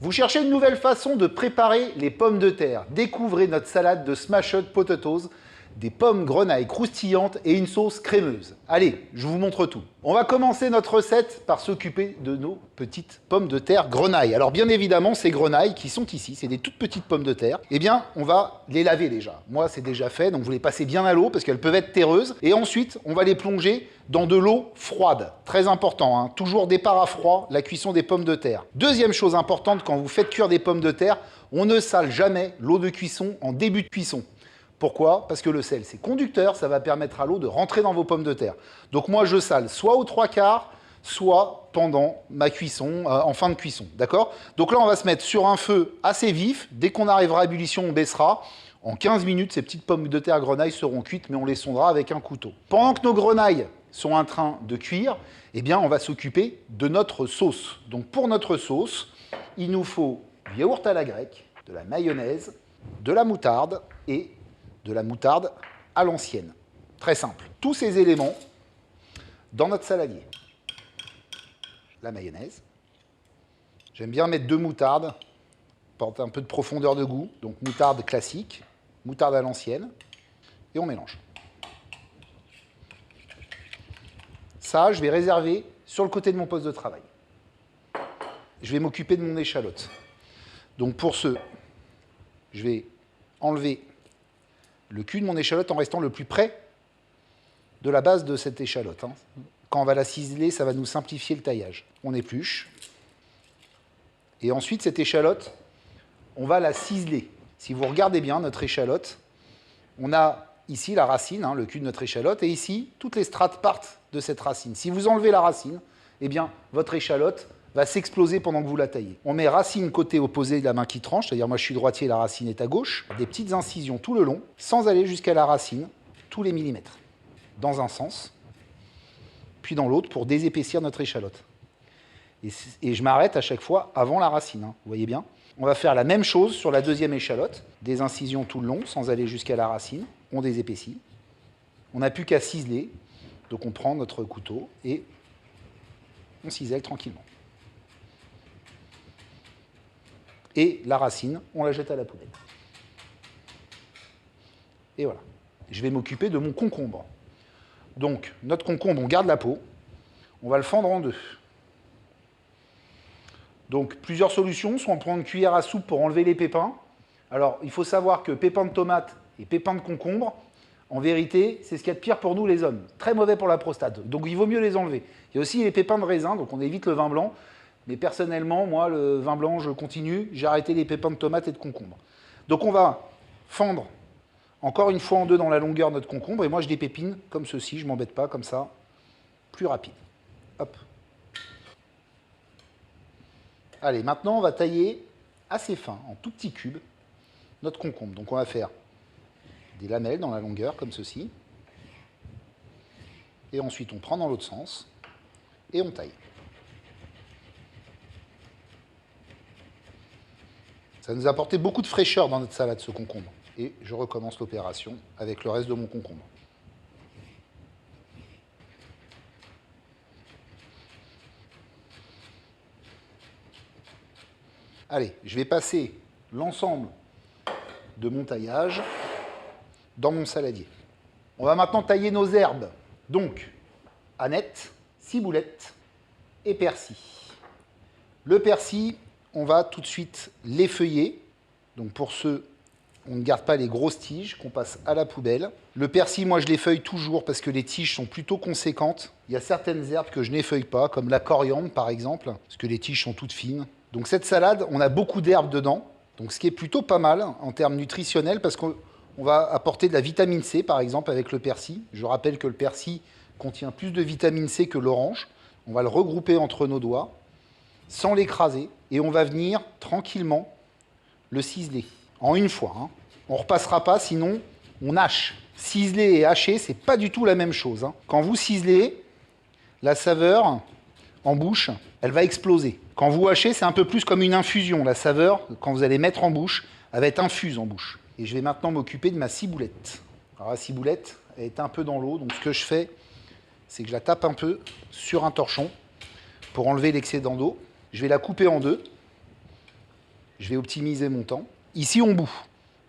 Vous cherchez une nouvelle façon de préparer les pommes de terre. Découvrez notre salade de smashed potatoes, des pommes grenailles croustillantes et une sauce crémeuse. Allez, je vous montre tout. On va commencer notre recette par s'occuper de nos petites pommes de terre grenailles. Alors bien évidemment, ces grenailles qui sont ici, c'est des toutes petites pommes de terre. Eh bien, on va les laver déjà. Moi, c'est déjà fait, donc vous les passez bien à l'eau parce qu'elles peuvent être terreuses. Et ensuite, on va les plonger dans de l'eau froide. Très important, hein. Toujours départ à froid, la cuisson des pommes de terre. Deuxième chose importante, quand vous faites cuire des pommes de terre, on ne sale jamais l'eau de cuisson en début de cuisson. Pourquoi? Parce que le sel, c'est conducteur, ça va permettre à l'eau de rentrer dans vos pommes de terre. Donc moi, je sale soit aux 3/4, soit pendant ma cuisson, en fin de cuisson, d'accord? Donc là, on va se mettre sur un feu assez vif. Dès qu'on arrivera à ébullition, on baissera. En 15 minutes, ces petites pommes de terre grenailles seront cuites, mais on les sondera avec un couteau. Pendant que nos grenailles sont en train de cuire, eh bien, on va s'occuper de notre sauce. Donc pour notre sauce, il nous faut du yaourt à la grecque, de la mayonnaise, de la moutarde et de la moutarde à l'ancienne. Très simple. Tous ces éléments dans notre saladier. La mayonnaise. J'aime bien mettre 2 moutardes, porte un peu de profondeur de goût. Donc moutarde classique, moutarde à l'ancienne. Et on mélange. Ça, je vais réserver sur le côté de mon poste de travail. Je vais m'occuper de mon échalote. Donc pour ce, je vais enlever le cul de mon échalote en restant le plus près de la base de cette échalote. Hein. Quand on va la ciseler, ça va nous simplifier le taillage. On épluche. Et ensuite, cette échalote, on va la ciseler. Si vous regardez bien notre échalote, on a ici la racine, hein, le cul de notre échalote, et ici, toutes les strates partent de cette racine. Si vous enlevez la racine, eh bien, votre échalote va s'exploser pendant que vous la taillez. On met racine côté opposé de la main qui tranche, c'est-à-dire moi je suis droitier, la racine est à gauche, des petites incisions tout le long, sans aller jusqu'à la racine, tous les millimètres, dans un sens, puis dans l'autre pour désépaissir notre échalote. Et je m'arrête à chaque fois avant la racine, hein, vous voyez bien. On va faire la même chose sur la deuxième échalote, des incisions tout le long, sans aller jusqu'à la racine, on désépaissit. On n'a plus qu'à ciseler, donc on prend notre couteau et on cisèle tranquillement. Et la racine, on la jette à la poubelle. Et voilà. Je vais m'occuper de mon concombre. Donc, notre concombre, on garde la peau. On va le fendre en deux. Donc, plusieurs solutions. Soit on prend une cuillère à soupe pour enlever les pépins. Alors, il faut savoir que pépins de tomate et pépins de concombre, en vérité, c'est ce qu'il y a de pire pour nous les hommes. Très mauvais pour la prostate. Donc, il vaut mieux les enlever. Il y a aussi les pépins de raisin, donc on évite le vin blanc. Mais personnellement, moi, le vin blanc, je continue. J'ai arrêté les pépins de tomates et de concombre. Donc on va fendre encore une fois en deux dans la longueur de notre concombre. Et moi, je dépépine comme ceci. Je ne m'embête pas, comme ça. Plus rapide. Hop. Allez, maintenant, on va tailler assez fin, en tout petits cubes, notre concombre. Donc on va faire des lamelles dans la longueur, comme ceci. Et ensuite, on prend dans l'autre sens et on taille. Ça nous a apporté beaucoup de fraîcheur dans notre salade, ce concombre. Et je recommence l'opération avec le reste de mon concombre. Allez, je vais passer l'ensemble de mon taillage dans mon saladier. On va maintenant tailler nos herbes. Donc, aneth, ciboulette et persil. Le persil, on va tout de suite l'effeuiller. Donc pour ceux, on ne garde pas les grosses tiges qu'on passe à la poubelle. Le persil, moi je l'effeuille toujours parce que les tiges sont plutôt conséquentes. Il y a certaines herbes que je n'effeuille pas, comme la coriandre par exemple, parce que les tiges sont toutes fines. Donc cette salade, on a beaucoup d'herbes dedans, donc ce qui est plutôt pas mal en termes nutritionnels parce qu'on va apporter de la vitamine C par exemple avec le persil. Je rappelle que le persil contient plus de vitamine C que l'orange. On va le regrouper entre nos doigts sans l'écraser et on va venir tranquillement le ciseler en une fois. Hein. On ne repassera pas, sinon on hache. Ciseler et hacher, c'est pas du tout la même chose. Hein. Quand vous ciselez, la saveur en bouche, elle va exploser. Quand vous hachez, c'est un peu plus comme une infusion. La saveur, quand vous allez mettre en bouche, elle va être infuse en bouche. Et je vais maintenant m'occuper de ma ciboulette. Alors la ciboulette, elle est un peu dans l'eau, donc ce que je fais, c'est que je la tape un peu sur un torchon pour enlever l'excédent d'eau. Je vais la couper en deux Je vais optimiser mon temps. Ici, on bout,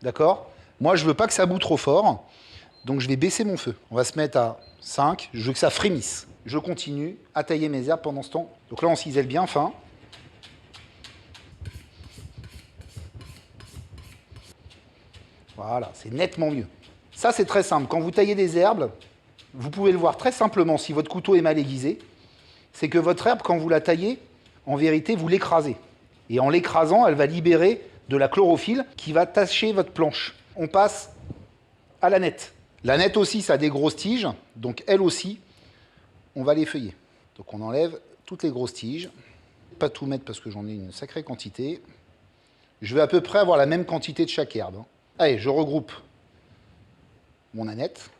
d'accord? Moi, je ne veux pas que ça bout trop fort, donc je vais baisser mon feu. On va se mettre à 5, je veux que ça frémisse. Je continue à tailler mes herbes pendant ce temps. Donc là, on cisèle bien fin. Voilà, c'est nettement mieux. Ça, c'est très simple. Quand vous taillez des herbes, vous pouvez le voir très simplement si votre couteau est mal aiguisé. C'est que votre herbe, quand vous la taillez, en vérité, vous l'écrasez. Et en l'écrasant, elle va libérer de la chlorophylle qui va tacher votre planche. On passe à la nette. La nette aussi, ça a des grosses tiges, donc elle aussi, on va l'effeuiller. Donc on enlève toutes les grosses tiges. Pas tout mettre parce que j'en ai une sacrée quantité. Je vais à peu près avoir la même quantité de chaque herbe. Allez, je regroupe mon aneth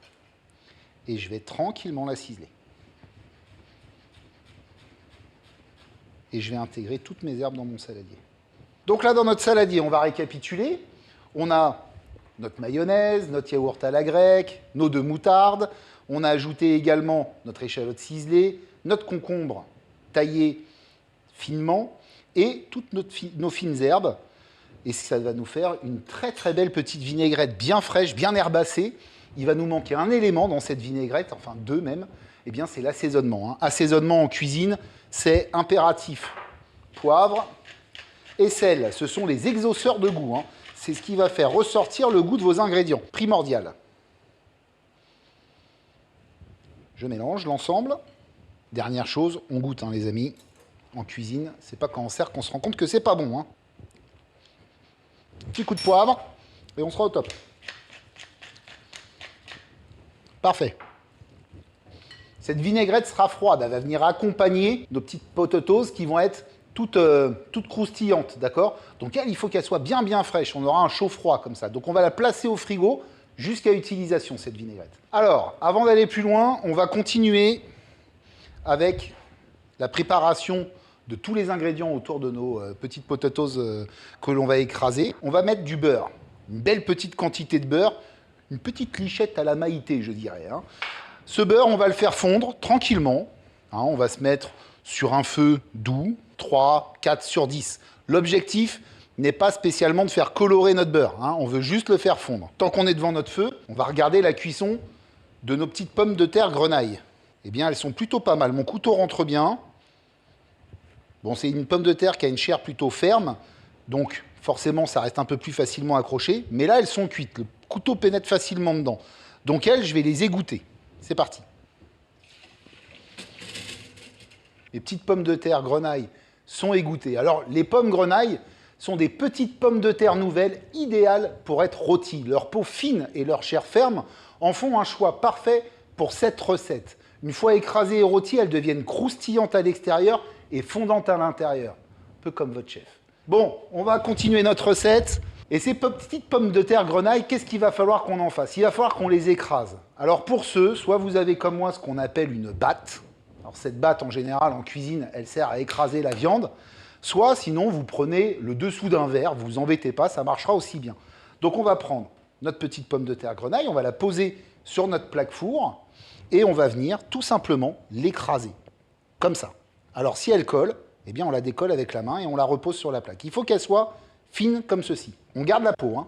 et je vais tranquillement la ciseler. Et je vais intégrer toutes mes herbes dans mon saladier. Donc là, dans notre saladier, on va récapituler. On a notre mayonnaise, notre yaourt à la grecque, nos 2 moutardes. On a ajouté également notre échalote ciselée, notre concombre taillé finement et toutes nos fines herbes. Et ça va nous faire une très très belle petite vinaigrette bien fraîche, bien herbacée. Il va nous manquer un élément dans cette vinaigrette, enfin 2 même, eh bien c'est l'assaisonnement. Assaisonnement en cuisine, c'est impératif. Poivre et sel, ce sont les exauceurs de goût. C'est ce qui va faire ressortir le goût de vos ingrédients, primordial. Je mélange l'ensemble. Dernière chose, on goûte, les amis. En cuisine, c'est pas quand on sert qu'on se rend compte que c'est pas bon. Petit coup de poivre et on sera au top. Parfait. Cette vinaigrette sera froide, elle va venir accompagner nos petites potatoes qui vont être toutes croustillantes, d'accord? Donc elle, il faut qu'elle soit bien bien fraîche, on aura un chaud-froid comme ça. Donc on va la placer au frigo jusqu'à utilisation, cette vinaigrette. Alors, avant d'aller plus loin, on va continuer avec la préparation de tous les ingrédients autour de nos petites potatoes que l'on va écraser. On va mettre du beurre, une belle petite quantité de beurre, une petite lichette à la Maïté, je dirais. Ce beurre, on va le faire fondre tranquillement. On va se mettre sur un feu doux, 3, 4 sur 10. L'objectif n'est pas spécialement de faire colorer notre beurre. On veut juste le faire fondre. Tant qu'on est devant notre feu, on va regarder la cuisson de nos petites pommes de terre grenaille. Eh bien, elles sont plutôt pas mal. Mon couteau rentre bien. Bon, c'est une pomme de terre qui a une chair plutôt ferme, donc forcément, ça reste un peu plus facilement accroché. Mais là, elles sont cuites. Le couteau pénètre facilement dedans. Donc elles, je vais les égoutter. C'est parti. Les petites pommes de terre grenaille sont égouttées. Alors, les pommes grenaille sont des petites pommes de terre nouvelles, idéales pour être rôties. Leur peau fine et leur chair ferme en font un choix parfait pour cette recette. Une fois écrasées et rôties, elles deviennent croustillantes à l'extérieur et fondantes à l'intérieur. Un peu comme votre chef. Bon, on va continuer notre recette. Et ces petites pommes de terre grenaille, qu'est-ce qu'il va falloir qu'on en fasse? Il va falloir qu'on les écrase. Alors pour ceux, soit vous avez comme moi ce qu'on appelle une batte. Alors cette batte, en général, en cuisine, elle sert à écraser la viande. Soit, sinon, vous prenez le dessous d'un verre, vous vous embêtez pas, ça marchera aussi bien. Donc on va prendre notre petite pomme de terre grenaille, on va la poser sur notre plaque four et on va venir tout simplement l'écraser, comme ça. Alors si elle colle, eh bien on la décolle avec la main et on la repose sur la plaque. Il faut qu'elle soit fine comme ceci. On garde la peau.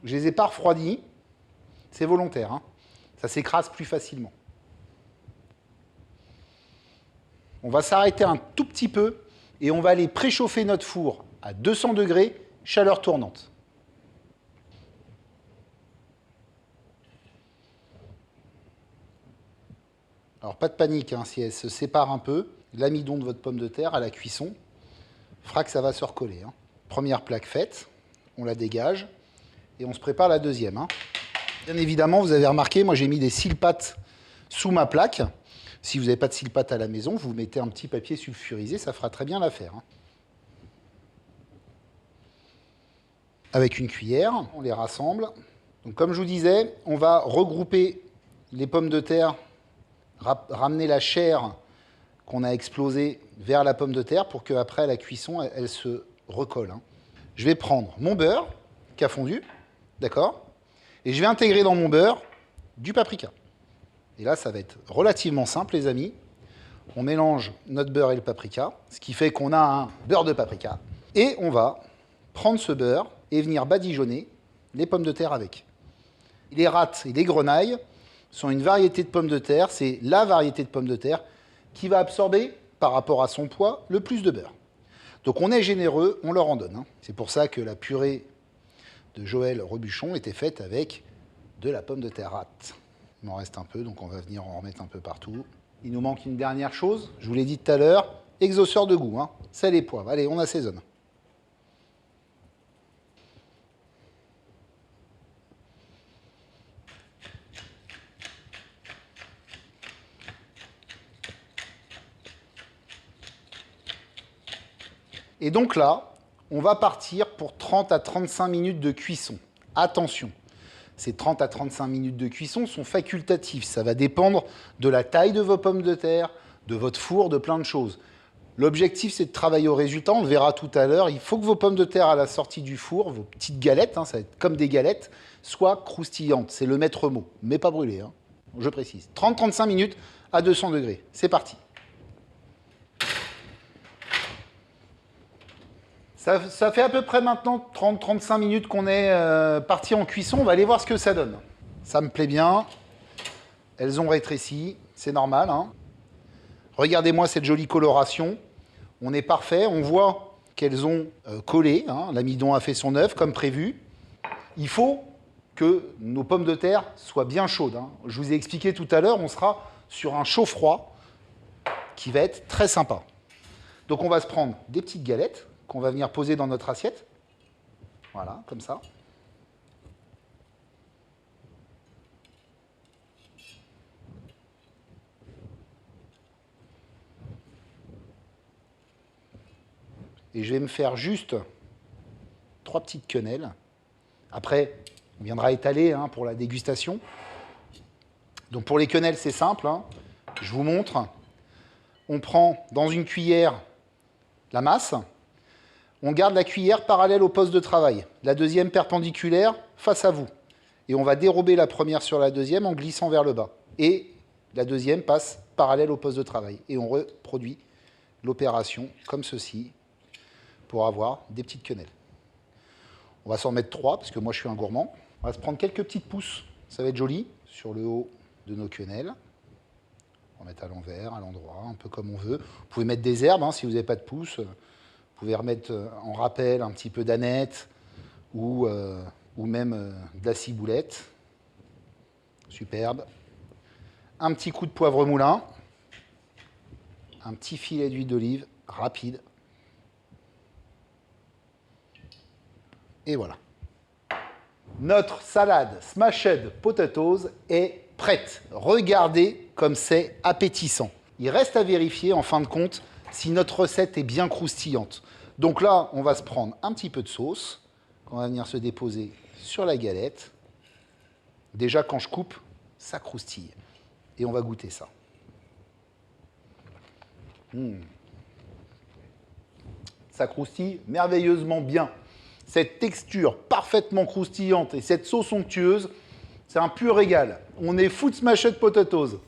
Je les ai pas refroidis, c'est volontaire. Ça s'écrase plus facilement. On va s'arrêter un tout petit peu et on va aller préchauffer notre four à 200 degrés, chaleur tournante. Alors pas de panique, si elle se sépare un peu, l'amidon de votre pomme de terre à la cuisson fera que ça va se recoller. Première plaque faite, on la dégage et on se prépare la deuxième. Bien évidemment, vous avez remarqué, moi j'ai mis des cils-pâtes sous ma plaque. Si vous n'avez pas de cils-pâtes à la maison, vous mettez un petit papier sulfurisé, ça fera très bien l'affaire. Avec une cuillère, on les rassemble. Donc, comme je vous disais, on va regrouper les pommes de terre, ramener la chair qu'on a explosée vers la pomme de terre pour qu'après la cuisson, elle se recolle. Je vais prendre mon beurre qui a fondu, d'accord? Et je vais intégrer dans mon beurre du paprika. Et là, ça va être relativement simple, les amis. On mélange notre beurre et le paprika, ce qui fait qu'on a un beurre de paprika. Et on va prendre ce beurre et venir badigeonner les pommes de terre avec. Les rattes et les grenailles sont une variété de pommes de terre, c'est la variété de pommes de terre qui va absorber, par rapport à son poids, le plus de beurre. Donc on est généreux, on leur en donne. C'est pour ça que la purée de Joël Robuchon était faite avec de la pomme de terre rate. Il m'en reste un peu, donc on va venir en remettre un peu partout. Il nous manque une dernière chose, je vous l'ai dit tout à l'heure, exhausteur de goût, sel et poivre. Allez, on assaisonne. Et donc là, on va partir pour 30 à 35 minutes de cuisson. Attention, ces 30 à 35 minutes de cuisson sont facultatifs. Ça va dépendre de la taille de vos pommes de terre, de votre four, de plein de choses. L'objectif, c'est de travailler au résultat. On le verra tout à l'heure. Il faut que vos pommes de terre à la sortie du four, vos petites galettes, ça va être comme des galettes, soient croustillantes. C'est le maître mot, mais pas brûlées. Je précise. 30-35 minutes à 200 degrés. C'est parti. Ça fait à peu près maintenant 30-35 minutes qu'on est parti en cuisson. On va aller voir ce que ça donne. Ça me plaît bien. Elles ont rétréci. C'est normal. Regardez-moi cette jolie coloration. On est parfait. On voit qu'elles ont collé. L'amidon a fait son œuvre comme prévu. Il faut que nos pommes de terre soient bien chaudes. Je vous ai expliqué tout à l'heure, on sera sur un chaud-froid qui va être très sympa. Donc on va se prendre des petites galettes qu'on va venir poser dans notre assiette. Voilà, comme ça. Et je vais me faire juste 3 petites quenelles. Après, on viendra étaler pour la dégustation. Donc pour les quenelles, c'est simple. Je vous montre. On prend dans une cuillère la masse. On garde la cuillère parallèle au poste de travail. La deuxième perpendiculaire face à vous. Et on va dérober la première sur la deuxième en glissant vers le bas. Et la deuxième passe parallèle au poste de travail. Et on reproduit l'opération comme ceci pour avoir des petites quenelles. On va s'en mettre 3 parce que moi je suis un gourmand. On va se prendre quelques petites pousses. Ça va être joli sur le haut de nos quenelles. On va mettre à l'envers, à l'endroit, un peu comme on veut. Vous pouvez mettre des herbes si vous n'avez pas de pouces. Vous pouvez remettre en rappel un petit peu d'aneth ou même de la ciboulette. Superbe. Un petit coup de poivre moulin. Un petit filet d'huile d'olive rapide. Et voilà. Notre salade smashed potatoes est prête. Regardez comme c'est appétissant. Il reste à vérifier en fin de compte si notre recette est bien croustillante. Donc là, on va se prendre un petit peu de sauce qu'on va venir se déposer sur la galette. Déjà, quand je coupe, ça croustille. Et on va goûter ça. Ça croustille merveilleusement bien. Cette texture parfaitement croustillante et cette sauce onctueuse, c'est un pur régal. On est food smashed potatoes.